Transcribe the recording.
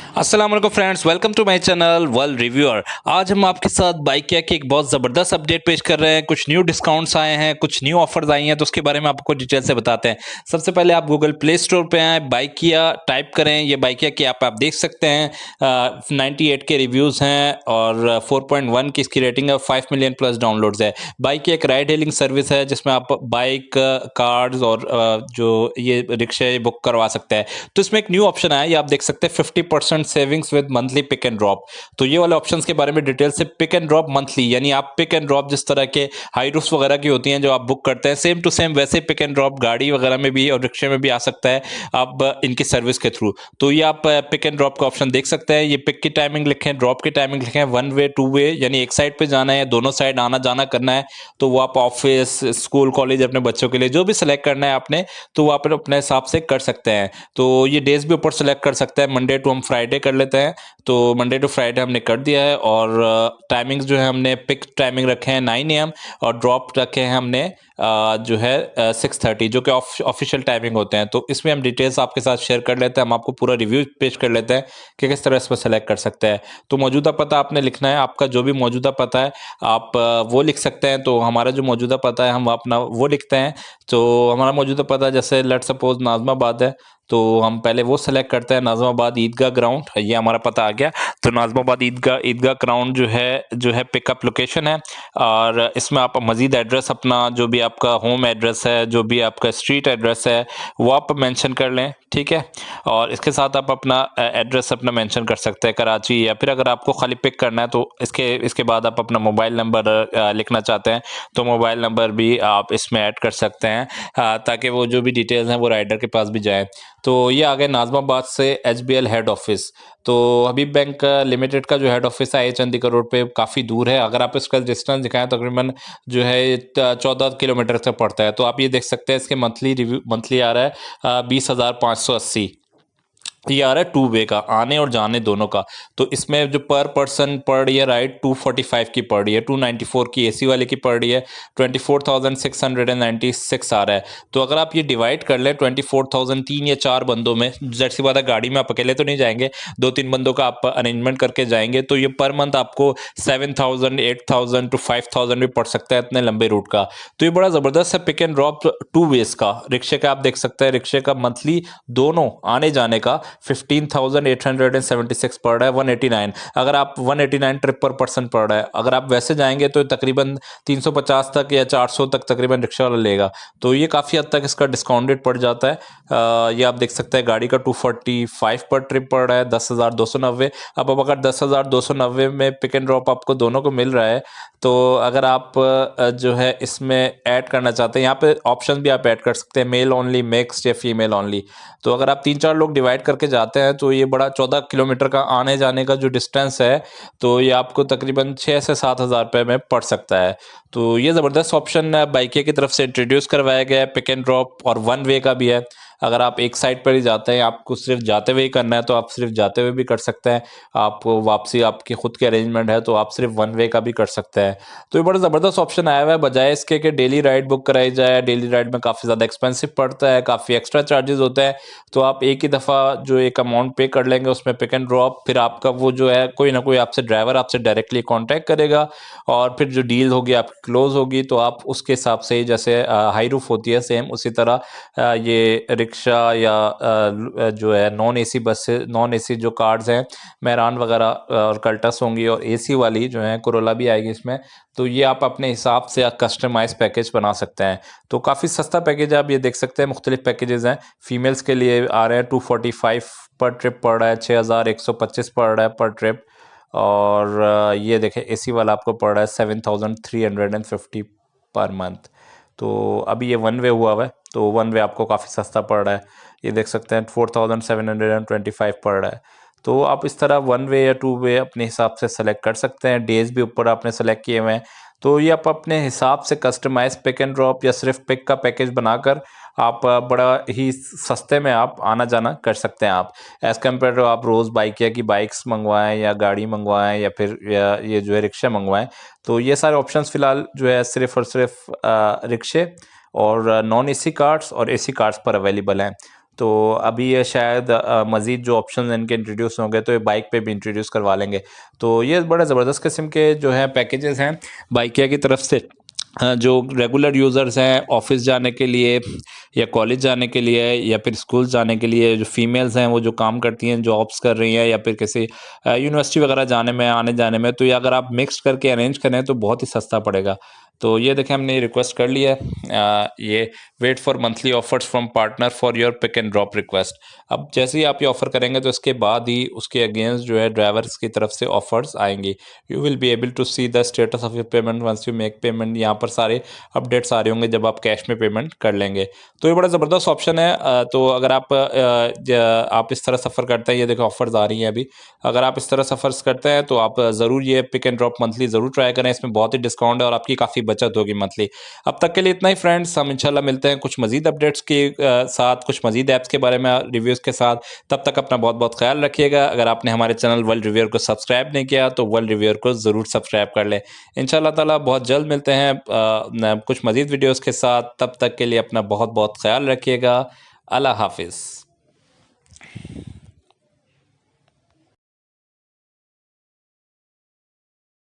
अस्सलाम वालेकुम friends, welcome to my channel world reviewer. आज हम आपके साथ बाइकिया की एक बहुत ज़बरदस्त अपडेट पेश कर रहे हैं। कुछ न्यू डिस्काउंट्स आए हैं, कुछ न्यू ऑफर्स आई हैं, तो उसके बारे में आपको डिटेल से बताते हैं। सबसे पहले आप गूगल प्ले स्टोर पे आएँ, बाइकिया टाइप करें। ये बाइकिया की आप देख सकते हैं। 98 के रिव्यूज़ हैं और 4.1 की इसकी रेटिंग है, 5 मिलियन प्लस डाउनलोड्स है। बाइकिया एक राइड हेलिंग सर्विस है जिसमें आप बाइक, कार्स और जो ये रिक्शे बुक करवा सकते हैं। तो इसमें एक न्यू ऑप्शन आया, ये आप देख सकते हैं, 50% savings with monthly pick and drop. तो ये वाले ऑप्शंस के बारे में डिटेल से, पिक एंड ड्रॉप मंथली, यानी आप पिक एंड ड्रॉप जिस तरह के हाई रूफ्स वगैरह की होती हैं जो आप बुक करते हैं, सेम टू सेम वैसे पिक एंड ड्रॉप गाड़ी वगैरह में भी और रिक्शे में भी आ सकता है अब इनकी सर्विस के थ्रू। तो ये आप पिक एंड ड्रॉप का ऑप्शन देख सकते हैं। ये पिक की टाइमिंग लिखें, ड्रॉप की टाइमिंग लिखें, वन वे टू वे, यानी एक साइड पे जाना है, दोनों साइड आना जाना करना है। तो वो आप ऑफिस, स्कूल, कॉलेज, अपने बच्चों के लिए जो भी सिलेक्ट करना है आपने, तो वो आप अपने हिसाब से कर सकते हैं। तो ये डेज भी ऊपर सेलेक्ट कर सकते हैं, मंडे टू हम फ्राइडे कर लेते हैं। तो मंडे टू फ्राइडे हमने कर दिया है और टाइमिंग्स जो है हमने पिक टाइमिंग रखे हैं 9 AM और ड्रॉप रखे हैं हमने जो है 6:30, जो कि ऑफिशियल टाइमिंग होते हैं। तो इसमें हम डिटेल्स आपके साथ शेयर कर लेते हैं, हम आपको पूरा रिव्यू पेश कर लेते हैं कि किस तरह इसमें सेलेक्ट कर सकते हैं। तो मौजूदा पता आपने लिखना है, आपका जो भी मौजूदा पता है आप वो लिख सकते हैं। तो हमारा जो मौजूदा पता है हम अपना वो लिखते हैं। तो हमारा मौजूदा पता जैसे लेट्स सपोज नाज़िमाबाद है, तो हम पहले वो सेलेक्ट करते हैं, नाज़िमाबाद ईदगाह ग्राउंड, ये हमारा पता आ गया। तो नाज़िमाबाद ईदगाह ग्राउंड जो है पिकअप लोकेशन है। और इसमें आप मज़ीद एड्रेस अपना, जो भी आपका होम एड्रेस है, जो भी आपका स्ट्रीट एड्रेस है, वो आप मेंशन कर लें, ठीक है। और इसके साथ आप अपना एड्रेस अपना मेंशन कर सकते हैं कराची, या फिर अगर आपको खाली पिक करना है तो इसके बाद आप अपना मोबाइल नंबर लिखना चाहते हैं तो मोबाइल नंबर भी आप इसमें ऐड कर सकते हैं, ताकि वो जो भी डिटेल्स हैं वो राइडर के पास भी जाए। तो ये आ गए नाज़िमाबाद से HBL हेड ऑफिस। तो हबीब बैंक लिमिटेड का जो हेड ऑफिस है चंडीगढ़ रोड पे काफ़ी दूर है। अगर आप इसका डिस्टेंस दिखाएं तो तकरीबन जो है 14 किलोमीटर से पड़ता है। तो आप ये देख सकते हैं, इसके मंथली आ रहा है 20,580। ये आ रहा है टू वे का, आने और जाने दोनों का। तो इसमें जो पर पर्सन पर डे राइड 245 की पर डे है, 294 की AC वाले की पर डे है, 24,696 आ रहा है। तो अगर आप ये डिवाइड कर लें 24,000 3 या 4 बंदों में, ज़ाहिर सी बात है गाड़ी में आप अकेले तो नहीं जाएंगे, 2-3 बंदों का आप अरेंजमेंट करके जाएंगे, तो ये पर मंथ आपको 7,000 8,000 टू 5,000 भी पड़ सकता है इतने लंबे रूट का। तो ये बड़ा ज़बरदस्त है pick and drop two ways का। रिक्शे का आप देख सकते हैं, रिक्शे का मंथली दोनों आने जाने का 15,876 पड़ रहा है, 189। अगर आप 189 ट्रिप पर पर्सन पड़ रहा है, अगर आप वैसे जाएंगे तो तकरीबन 350 तक या 400 तक तकरीबन रिक्शा वाला लेगा। तो ये काफ़ी हद तक इसका डिस्काउंटेड पड़ जाता है। ये आप देख सकते हैं, गाड़ी का 245 पर ट्रिप पड़ रहा है, 10,290। अब अगर 10,290 में पिक एंड ड्रॉप आपको दोनों को मिल रहा है, तो अगर आप जो है इसमें ऐड करना चाहते हैं, यहाँ पे ऑप्शन भी आप ऐड कर सकते हैं, मेल ओनली, मिक्स्ड या फीमेल ओनली। तो अगर आप 3-4 लोग डिवाइड करके जाते हैं तो ये बड़ा 14 किलोमीटर का आने जाने का जो डिस्टेंस है, तो ये आपको तकरीबन 6 से 7 हज़ार रुपये में पड़ सकता है। तो ये ज़बरदस्त ऑप्शन बाइकिया की तरफ से इंट्रोड्यूस करवाया गया है, पिक एंड ड्रॉप, और वन वे का भी है। अगर आप एक साइड पर ही जाते हैं, आपको सिर्फ जाते हुए ही करना है, तो आप सिर्फ जाते हुए भी कर सकते हैं। आपको वापसी आपकी खुद की अरेंजमेंट है तो आप सिर्फ वन वे का भी कर सकते हैं। तो ये बड़ा ज़बरदस्त ऑप्शन आया हुआ है, बजाय इसके कि डेली राइड बुक कराई जाए। डेली राइड में काफ़ी ज़्यादा एक्सपेंसिव पड़ता है, काफ़ी एक्स्ट्रा चार्जेस होते हैं। तो आप एक ही दफ़ा जो एक अमाउंट पे कर लेंगे उसमें पिक एंड ड्रॉप, फिर आपका वो जो है कोई ना कोई आपसे ड्राइवर आपसे डायरेक्टली कांटेक्ट करेगा, और फिर जो डील होगी आपकी क्लोज होगी, तो आप उसके हिसाब से, जैसे हाई रूफ होती है सेम उसी तरह ये रिक्शा या जो है नॉन AC बस से, नॉन AC जो कार्स हैं, मेहरान वगैरह और कल्टस होंगी, और AC वाली जो है कोरोला भी आएगी इसमें। तो ये आप अपने हिसाब से कस्टमाइज पैकेज बना सकते हैं। तो काफ़ी सस्ता पैकेज है, आप ये देख सकते हैं, मुख्तलिफ पैकेजेस हैं। फीमेल्स के लिए आ रहे हैं 245 पर ट्रिप पड़ रहा है, 6,125 पड़ रहा है पर ट्रिप। और ये देखें AC वाला आपको पड़ रहा है 7,350 पर मंथ। तो अभी ये वन वे हुआ है, तो वन वे आपको काफ़ी सस्ता पड़ रहा है। ये देख सकते हैं 4,725 पड़ रहा है। तो आप इस तरह वन वे या टू वे अपने हिसाब से सेलेक्ट कर सकते हैं। डेज भी ऊपर आपने सेलेक्ट किए हुए हैं। तो ये आप अपने हिसाब से कस्टमाइज पिक एंड ड्रॉप या सिर्फ पिक का पैकेज बनाकर आप बड़ा ही सस्ते में आप आना जाना कर सकते हैं। आप एज़ कम्पेयर टू आप रोज़ बाइकिया की बाइक्स मंगवाएं या गाड़ी मंगवाएं या फिर ये जो है रिक्शा मंगवाएं। तो ये सारे ऑप्शंस फ़िलहाल जो है सिर्फ़ और सिर्फ रिक्शे और नॉन AC कार्स और AC कार्स पर अवेलेबल हैं। तो अभी ये शायद मज़ीद जो ऑप्शन इनके इंट्रोड्यूस होंगे तो ये बाइक पे भी इंट्रोड्यूस करवा लेंगे। तो ये बड़ा ज़बरदस्त किस्म के जो है पैकेजेस हैं बाइकिया की तरफ से। जो रेगुलर यूज़र्स हैं ऑफिस जाने के लिए या कॉलेज जाने के लिए या फिर स्कूल जाने के लिए, जो फीमेल्स हैं वो जो काम करती हैं, जॉब्स कर रही हैं या फिर किसी यूनिवर्सिटी वगैरह जाने में, आने जाने में, तो ये अगर आप मिक्स करके अरेंज करें तो बहुत ही सस्ता पड़ेगा। तो ये देखें हमने रिक्वेस्ट कर लिया है। ये wait for monthly offers from partner for your pick and drop request. अब जैसे ही आप ये ऑफ़र करेंगे तो इसके बाद ही उसके अगेंस्ट जो है ड्राइवर्स की तरफ से ऑफर्स आएंगी। You will be able to see the status of your payment once you make payment. यहाँ पर सारे अपडेट्स आ रहे होंगे जब आप कैश में पेमेंट कर लेंगे। तो ये बड़ा ज़बरदस्त ऑप्शन है। तो अगर आप इस तरह सफ़र करते हैं, ये देखो ऑफर्स आ रही हैं अभी, अगर आप इस तरह सफ़र्स करते हैं तो आप ज़रूर ये पिक एंड ड्रॉप मंथली ज़रूर ट्राई करें। इसमें बहुत ही डिस्काउंट है और आपकी काफ़ी बचत होगी मंथली। अब तक के लिए इतना ही फ्रेंड्स, हम इंशाल्लाह मिलते हैं कुछ मज़ीद अपडेट्स के साथ, कुछ मज़ीद ऐप्स के बारे में रिव्यूज़ के साथ। तब तक अपना बहुत बहुत ख्याल रखिएगा। अगर आपने हमारे चैनल वर्ल्ड रिव्यूअर को सब्सक्राइब नहीं किया तो वर्ल्ड रिव्यूअर को ज़रूर सब्सक्राइब कर लें। इंशाल्लाह ताला बहुत जल्द मिलते हैं कुछ मज़ीद वीडियोज़ के साथ। तब तक के लिए अपना बहुत बहुत ख्याल रखिएगा। अल्लाह हाफिज़।